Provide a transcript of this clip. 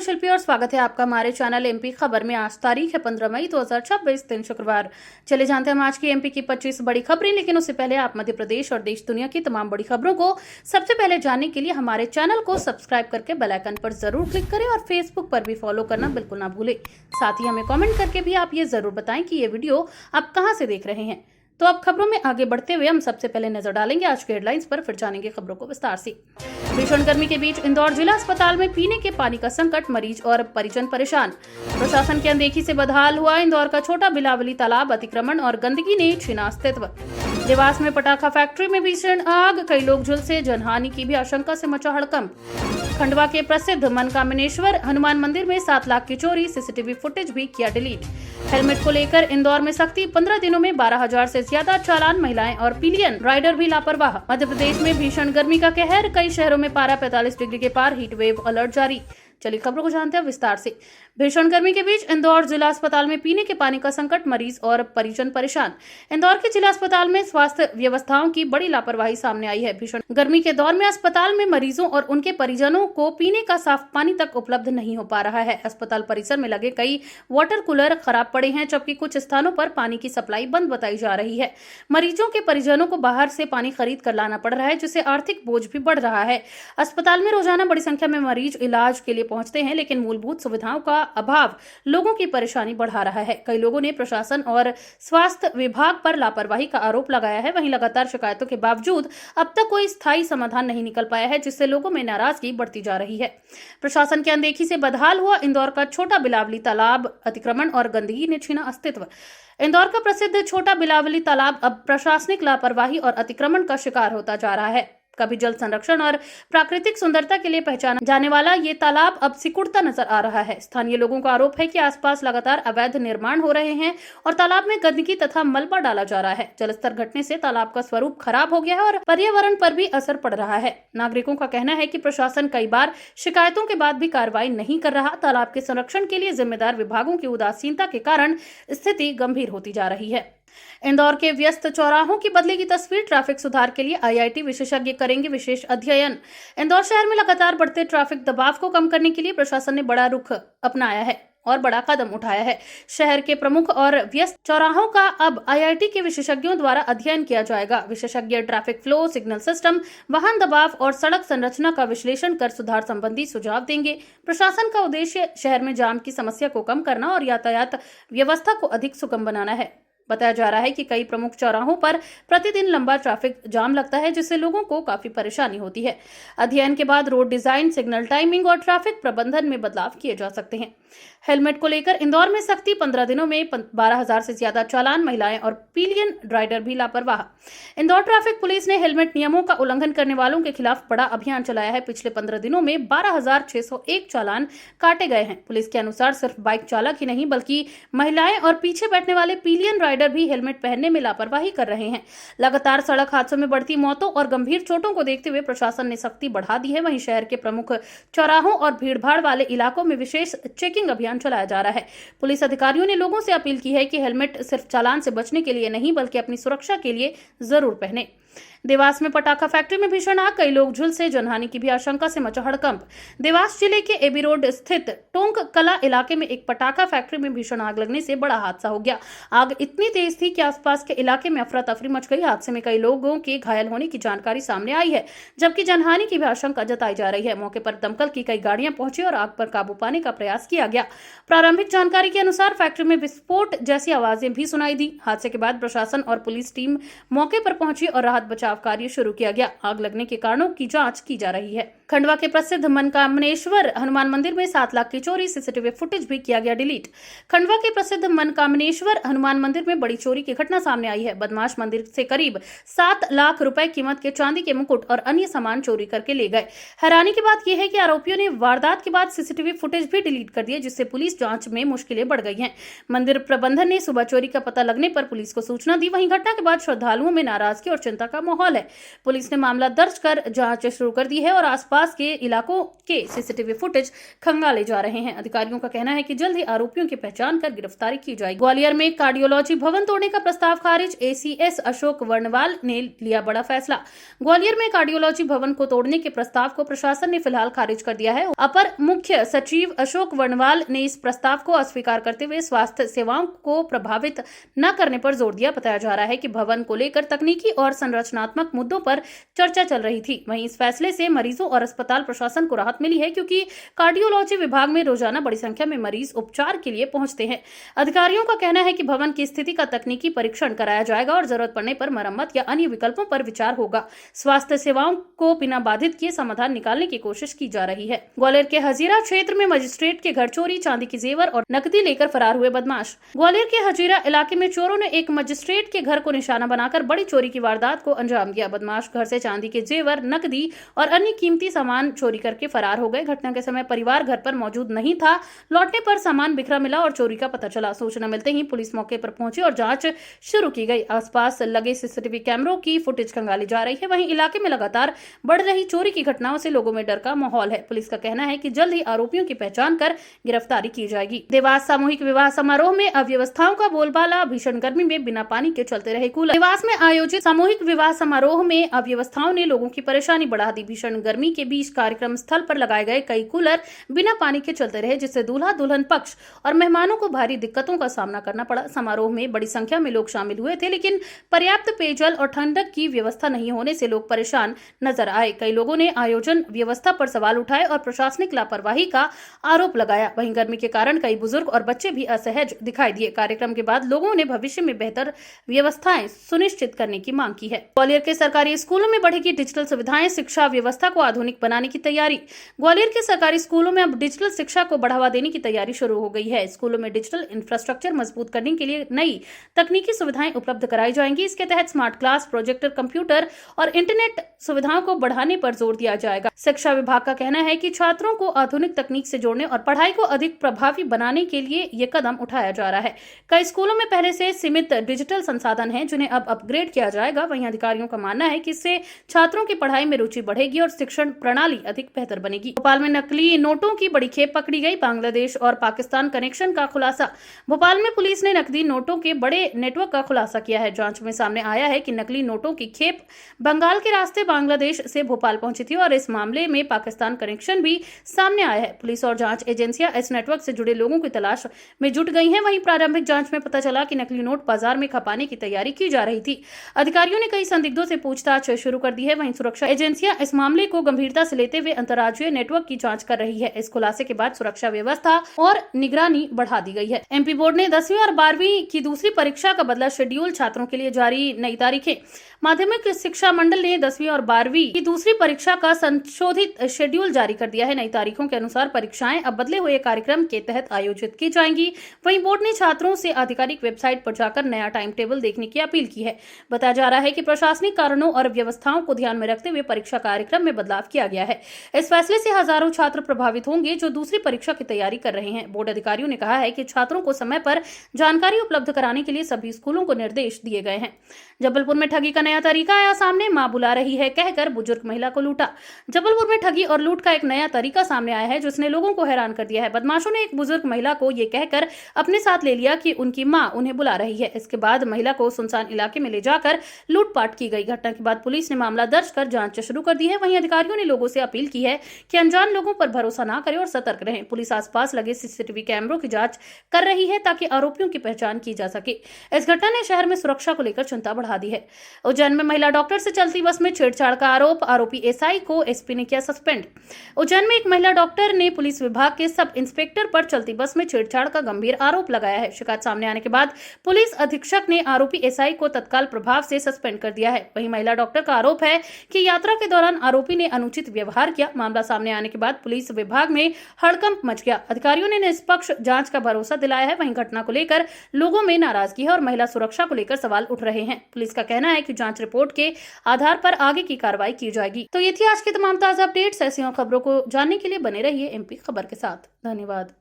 शिल्पी और स्वागत है आपका हमारे चैनल एमपी खबर में। आज तारीख है 15 मई 2026 दिन शुक्रवार। चले जानते हैं हम आज की एमपी की 25 बड़ी खबरें, लेकिन उससे पहले आप मध्य प्रदेश और देश दुनिया की तमाम बड़ी खबरों को सबसे पहले जानने के लिए हमारे चैनल को सब्सक्राइब करके बेल आइकन पर जरूर क्लिक करें और फेसबुक पर भी फॉलो करना बिल्कुल ना भूलें। साथ ही हमें कॉमेंट करके भी आप ये जरूर बताएं कि ये वीडियो आप कहाँ से देख रहे हैं। तो अब खबरों में आगे बढ़ते हुए हम सबसे पहले नजर डालेंगे आज के हेडलाइंस पर, फिर जानेंगे खबरों को विस्तार से। भीषण गर्मी के बीच इंदौर जिला अस्पताल में पीने के पानी का संकट, मरीज और परिजन परेशान। प्रशासन की अनदेखी से बदहाल हुआ इंदौर का छोटा बिलावली तालाब, अतिक्रमण और गंदगी ने छीना अस्तित्व। देवास में पटाखा फैक्ट्री में भीषण आग, कई लोग झुलसे, जनहानि की भी आशंका से मचा हड़कंप। खंडवा के प्रसिद्ध मनकामनेश्वर हनुमान मंदिर में 7 लाख की चोरी, सीसीटीवी फुटेज भी किया डिलीट। हेलमेट को लेकर इंदौर में सख्ती, 15 दिनों में 12,000 से ज्यादा चालान, महिलाएं और पिलियन राइडर भी लापरवाह। मध्य प्रदेश में भीषण गर्मी का कहर, कई शहरों में पारा 45 डिग्री के पार, हीट वेव अलर्ट जारी। चलिए खबरों को जानते हैं विस्तार से। भीषण गर्मी के बीच इंदौर जिला अस्पताल में पीने के पानी का संकट, मरीज और परिजन परेशान। इंदौर के जिला अस्पताल में स्वास्थ्य व्यवस्थाओं की बड़ी लापरवाही सामने आई है। भीषण गर्मी के दौर में अस्पताल में मरीजों और उनके परिजनों को पीने का साफ पानी तक उपलब्ध नहीं हो पा रहा है। अस्पताल परिसर में लगे कई वाटर कूलर खराब पड़े हैं, जबकि कुछ स्थानों पर पानी की सप्लाई बंद बताई जा रही है। मरीजों के परिजनों को बाहर से पानी खरीद कर लाना पड़ रहा है, जिससे आर्थिक बोझ भी बढ़ रहा है। अस्पताल में रोजाना बड़ी संख्या में मरीज इलाज के लिए पहुंचते हैं, लेकिन मूलभूत सुविधाओं का अभाव लोगों की परेशानी बढ़ा रहा है। कई लोगों ने प्रशासन और स्वास्थ्य विभाग पर लापरवाही का आरोप लगाया है। वहीं लगातार शिकायतों के बावजूद अब तक कोई स्थायी समाधान नहीं निकल पाया है, जिससे लोगों में नाराजगी बढ़ती जा रही है। प्रशासन की अनदेखी से बदहाल हुआ इंदौर का छोटा बिलावली तालाब, अतिक्रमण और गंदगी ने छीना अस्तित्व। इंदौर का प्रसिद्ध छोटा बिलावली तालाब अब प्रशासनिक लापरवाही और अतिक्रमण का शिकार होता जा रहा है। कभी जल संरक्षण और प्राकृतिक सुंदरता के लिए पहचाना जाने वाला ये तालाब अब सिकुड़ता नजर आ रहा है। स्थानीय लोगों का आरोप है कि आसपास लगातार अवैध निर्माण हो रहे हैं और तालाब में गंदगी तथा मलबा डाला जा रहा है। जलस्तर घटने से तालाब का स्वरूप खराब हो गया है और पर्यावरण पर भी असर पड़ रहा है। नागरिकों का कहना है कि प्रशासन कई बार शिकायतों के बाद भी कार्रवाई नहीं कर रहा। तालाब के संरक्षण के लिए जिम्मेदार विभागों की उदासीनता के कारण स्थिति गंभीर होती जा रही है। इंदौर के व्यस्त चौराहों की बदलेगी तस्वीर, ट्रैफिक सुधार के लिए आईआईटी विशेषज्ञ करेंगे विशेष अध्ययन। इंदौर शहर में लगातार बढ़ते ट्रैफिक दबाव को कम करने के लिए प्रशासन ने बड़ा रुख अपनाया है और बड़ा कदम उठाया है। शहर के प्रमुख और व्यस्त चौराहों का अब आईआईटी के विशेषज्ञों द्वारा अध्ययन किया जाएगा। विशेषज्ञ ट्रैफिक फ्लो, सिग्नल सिस्टम, वाहन दबाव और सड़क संरचना का विश्लेषण कर सुधार संबंधी सुझाव देंगे। प्रशासन का उद्देश्य शहर में जाम की समस्या को कम करना और यातायात व्यवस्था को अधिक सुगम बनाना है। बताया जा रहा है कि कई प्रमुख चौराहों पर प्रतिदिन लंबा ट्रैफिक जाम लगता है, जिससे लोगों को काफी परेशानी होती है। अध्ययन के बाद रोड डिजाइन, सिग्नल टाइमिंग और ट्रैफिक प्रबंधन में बदलाव किए जा सकते हैं। हेलमेट को लेकर इंदौर में सख्ती, 15 दिनों में 12,000 से ज्यादा चालान, महिलाएं और पिलियन राइडर भी लापरवाह। इंदौर ट्रैफिक पुलिस ने हेलमेट नियमों का उल्लंघन करने वालों के खिलाफ बड़ा अभियान चलाया है। पिछले 15 दिनों में 12,601 चालान काटे गए हैं। पुलिस के अनुसार सिर्फ बाइक चालक ही नहीं, बल्कि महिलाएं और पीछे बैठने वाले पिलियन राइडर भी हेलमेट पहनने में लापरवाही कर रहे हैं। लगातार सड़क हादसों में बढ़ती मौतों और गंभीर चोटों को देखते हुए प्रशासन ने सख्ती बढ़ा दी है। वहीं शहर के प्रमुख चौराहों और भीड़भाड़ वाले इलाकों में विशेष चेकिंग अभियान चलाया जा रहा है। पुलिस अधिकारियों ने लोगों से अपील की है कि हेलमेट सिर्फ चालान से बचने के लिए नहीं, बल्कि अपनी सुरक्षा के लिए जरूर पहने। देवास में पटाखा फैक्ट्री में भीषण आग, कई लोग झुलसे, जनहानि की भी आशंका से मचा हड़कंप। देवास जिले के एबी रोड स्थित टोंक कला इलाके में एक पटाखा फैक्ट्री में भीषण आग लगने से बड़ा हादसा हो गया। आग इतनी तेज थी कि आसपास के इलाके में अफरा तफरी मच गई। हादसे में कई लोगों के घायल होने की जानकारी सामने आई है, जबकि जनहानि की भी आशंका जताई जा रही है। मौके पर दमकल की कई गाड़ियां पहुंची और आग पर काबू पाने का प्रयास किया गया। प्रारंभिक जानकारी के अनुसार फैक्ट्री में विस्फोट जैसी आवाजें भी सुनाई दी। हादसे के बाद प्रशासन और पुलिस टीम मौके पर पहुंची और राहत बचाव कार्य शुरू किया गया। आग लगने के कारणों की जांच की जा रही है। खंडवा के प्रसिद्ध मनकामनेश्वर हनुमान मंदिर में 7 लाख की चोरी, सीसीटीवी फुटेज भी किया गया डिलीट। खंडवा के प्रसिद्ध मनकामनेश्वर हनुमान मंदिर में बड़ी चोरी की घटना सामने आई है। बदमाश मंदिर से करीब 7 लाख रुपए कीमत के चांदी के मुकुट और अन्य सामान चोरी करके ले गए। हैरानी की बात यह है कि आरोपियों ने वारदात के बाद सीसीटीवी फुटेज भी डिलीट कर दिए, जिससे पुलिस जांच में मुश्किलें बढ़ गई हैं। मंदिर प्रबंधन ने सुबह चोरी का पता लगने पर पुलिस को सूचना दी। वहीं घटना के बाद श्रद्धालुओं में नाराजगी और चिंता का माहौल है। पुलिस ने मामला दर्ज कर जांच शुरू कर दी है और आसपास आसपास के इलाकों के सीसीटीवी फुटेज खंगाले जा रहे हैं। अधिकारियों का कहना है कि जल्द ही आरोपियों की पहचान कर गिरफ्तारी की जाएगी। ग्वालियर में कार्डियोलॉजी भवन तोड़ने का प्रस्ताव खारिज, एसीएस अशोक वर्णवाल ने लिया बड़ा फैसला। ग्वालियर में कार्डियोलॉजी भवन को तोड़ने के प्रस्ताव को प्रशासन ने फिलहाल खारिज कर दिया है। अपर मुख्य सचिव अशोक वर्णवाल ने इस प्रस्ताव को अस्वीकार करते हुए स्वास्थ्य सेवाओं को प्रभावित न करने पर जोर दिया। बताया जा रहा है कि भवन को लेकर तकनीकी और संरचनात्मक मुद्दों पर चर्चा चल रही थी। वहीं इस फैसले से मरीजों और अस्पताल प्रशासन को राहत मिली है, क्योंकि कार्डियोलॉजी विभाग में रोजाना बड़ी संख्या में मरीज उपचार के लिए पहुंचते हैं। अधिकारियों का कहना है कि भवन की स्थिति का तकनीकी परीक्षण कराया जाएगा और जरूरत पड़ने पर मरम्मत या अन्य विकल्पों पर विचार होगा। स्वास्थ्य सेवाओं को बिना बाधित किए समाधान निकालने की कोशिश की जा रही है। ग्वालियर के हजीरा क्षेत्र में मजिस्ट्रेट के घर चोरी, चांदी की जेवर और नकदी लेकर फरार हुए बदमाश। ग्वालियर के हजीरा इलाके में चोरों ने एक मजिस्ट्रेट के घर को निशाना बनाकर बड़ी चोरी की वारदात को अंजाम दिया। बदमाश घर से चांदी के जेवर, नकदी और अन्य कीमती सामान चोरी करके फरार हो गए। घटना के समय परिवार घर पर मौजूद नहीं था। लौटने पर सामान बिखरा मिला और चोरी का पता चला। सूचना मिलते ही पुलिस मौके पर पहुंची और जांच शुरू की गई। आसपास लगे सीसीटीवी कैमरों की फुटेज खंगाली जा रही है। वहीं इलाके में लगातार बढ़ रही चोरी की घटनाओं से लोगों में डर का माहौल है। पुलिस का कहना है कि जल्द ही आरोपियों की पहचान कर गिरफ्तारी की जाएगी। देवास सामूहिक विवाह समारोह में अव्यवस्थाओं का बोलबाला, भीषण गर्मी में बिना पानी के चलते रहे कूलर। देवास में आयोजित सामूहिक विवाह समारोह में अव्यवस्थाओं ने लोगों की परेशानी बढ़ा दी। भीषण गर्मी के बीच कार्यक्रम स्थल पर लगाए गए कई कूलर बिना पानी के चलते रहे, जिससे दूल्हा दुल्हन पक्ष और मेहमानों को भारी दिक्कतों का सामना करना पड़ा। समारोह में बड़ी संख्या में लोग शामिल हुए थे, लेकिन पर्याप्त पेयजल और ठंडक की व्यवस्था नहीं होने से लोग परेशान नजर आए। कई लोगों ने आयोजन व्यवस्था पर सवाल उठाए और प्रशासनिक लापरवाही का आरोप लगाया। वहीं गर्मी के कारण कई बुजुर्ग और बच्चे भी असहज दिखाई दिए। कार्यक्रम के बाद लोगों ने भविष्य में बेहतर व्यवस्थाएं सुनिश्चित करने की मांग की है। ग्वालियर के सरकारी स्कूलों में बढ़ेगी डिजिटल सुविधाएं, शिक्षा व्यवस्था को आधुनिक बनाने की तैयारी। ग्वालियर के सरकारी स्कूलों में अब डिजिटल शिक्षा को बढ़ावा देने की तैयारी शुरू हो गई है। स्कूलों में डिजिटल इंफ्रास्ट्रक्चर मजबूत करने के लिए नई तकनीकी सुविधाएं उपलब्ध कराई जाएंगी। इसके तहत स्मार्ट क्लास, प्रोजेक्टर, कंप्यूटर और इंटरनेट सुविधाओं को बढ़ाने पर जोर दिया जाएगा। शिक्षा विभाग का कहना है कि छात्रों को आधुनिक तकनीक से जोड़ने और पढ़ाई को अधिक प्रभावी बनाने के लिए ये कदम उठाया जा रहा है। कई स्कूलों में पहले से सीमित डिजिटल संसाधन हैं, जिन्हें अब अपग्रेड किया जाएगा। वहीं अधिकारियों का मानना है कि इससे छात्रों की पढ़ाई में रुचि बढ़ेगी और शिक्षण प्रणाली अधिक बेहतर बनेगी। भोपाल में नकली नोटों की बड़ी खेप पकड़ी गई। बांग्लादेश और पाकिस्तान कनेक्शन का खुलासा। भोपाल में पुलिस ने नकली नोटों के बड़े नेटवर्क का खुलासा किया है। जांच में सामने आया है कि नकली नोटों की खेप बंगाल के रास्ते बांग्लादेश से भोपाल पहुंची थी और इस मामले में पाकिस्तान कनेक्शन भी सामने आया है। पुलिस और जांच एजेंसियां इस नेटवर्क से जुड़े लोगों की तलाश में जुट गई हैं। वहीं प्रारंभिक जांच में पता चला कि नकली नोट बाजार में खपाने की तैयारी की जा रही थी। अधिकारियों ने कई संदिग्धों से पूछताछ शुरू कर दी है। वहीं सुरक्षा एजेंसियां इस मामले को गंभीरता से लेते हुए अंतर्राज्यीय नेटवर्क की जांच कर रही है। इस खुलासे के बाद सुरक्षा व्यवस्था और निगरानी बढ़ा दी गई है। एमपी बोर्ड ने 10वीं और 12वीं की दूसरी परीक्षा का बदला शेड्यूल। छात्रों के लिए जारी नई तारीखें। माध्यमिक शिक्षा मंडल ने 10वीं और 12वीं की दूसरी परीक्षा का संशोधित शेड्यूल जारी कर दिया है। नई तारीखों के अनुसार परीक्षाएं अब बदले हुए कार्यक्रम के तहत आयोजित की जाएंगी। वहीं बोर्ड ने छात्रों से आधिकारिक वेबसाइट पर जाकर नया टाइम टेबल देखने की अपील की है। बताया जा रहा है कि प्रशासनिक कारणों और व्यवस्थाओं को ध्यान में रखते हुए परीक्षा कार्यक्रम में बदलाव किया गया है। इस फैसले से हजारों छात्र प्रभावित होंगे जो दूसरी परीक्षा की तैयारी कर रहे हैं। बोर्ड अधिकारियों ने कहा है कि छात्रों को समय पर जानकारी उपलब्ध कराने के लिए सभी स्कूलों को निर्देश दिए गए हैं। जबलपुर में ठगी का नया तरीका आया सामने। मां बुला रही है कहकर बुजुर्ग महिला को लूटा। जबलपुर में ठगी और लूट का एक नया तरीका सामने आया है, जिसने लोगों को हैरान कर दिया है। बदमाशों ने एक बुजुर्ग महिला को ये कहकर अपने साथ ले लिया कि उनकी मां उन्हें बुला रही है। इसके बाद महिला को सुनसान इलाके में ले जाकर लूटपाट की गई। घटना के बाद पुलिस ने मामला दर्ज कर जांच शुरू कर दी है। वहीं अधिकारियों ने लोगों से अपील की है कि अनजान लोगों पर भरोसा न करें और सतर्क रहें। पुलिस आसपास लगे सीसीटीवी कैमरों की जांच कर रही है ताकि आरोपियों की पहचान की जा सके। इस घटना ने शहर में सुरक्षा को लेकर चिंता बढ़ा दी है। उज्जैन में महिला डॉक्टर से चलती बस में छेड़छाड़ का आरोप। आरोपी एसआई को एसपी ने किया सस्पेंड। उज्जैन में एक महिला डॉक्टर ने पुलिस विभाग के सब इंस्पेक्टर पर चलती बस में छेड़छाड़ का गंभीर आरोप लगाया है। शिकायत सामने आने के बाद पुलिस अधीक्षक ने आरोपी एसआई को तत्काल प्रभाव से सस्पेंड कर दिया है। वहीं महिला डॉक्टर का आरोप है कि यात्रा के दौरान आरोपी ने अनुचित व्यवहार किया। मामला सामने आने के बाद पुलिस विभाग में हड़कंप मच गया। अधिकारियों ने निष्पक्ष जांच का भरोसा दिलाया है। वहीं घटना को लेकर लोगों में नाराजगी है और महिला सुरक्षा को लेकर सवाल उठ रहे हैं। पुलिस का कहना है कि जांच रिपोर्ट के आधार पर आगे की कार्रवाई की जाएगी। तो ये थी आज की तमाम ताजा अपडेट्स। ऐसी और खबरों को जानने के लिए बने रहिए एमपी खबर के साथ। धन्यवाद।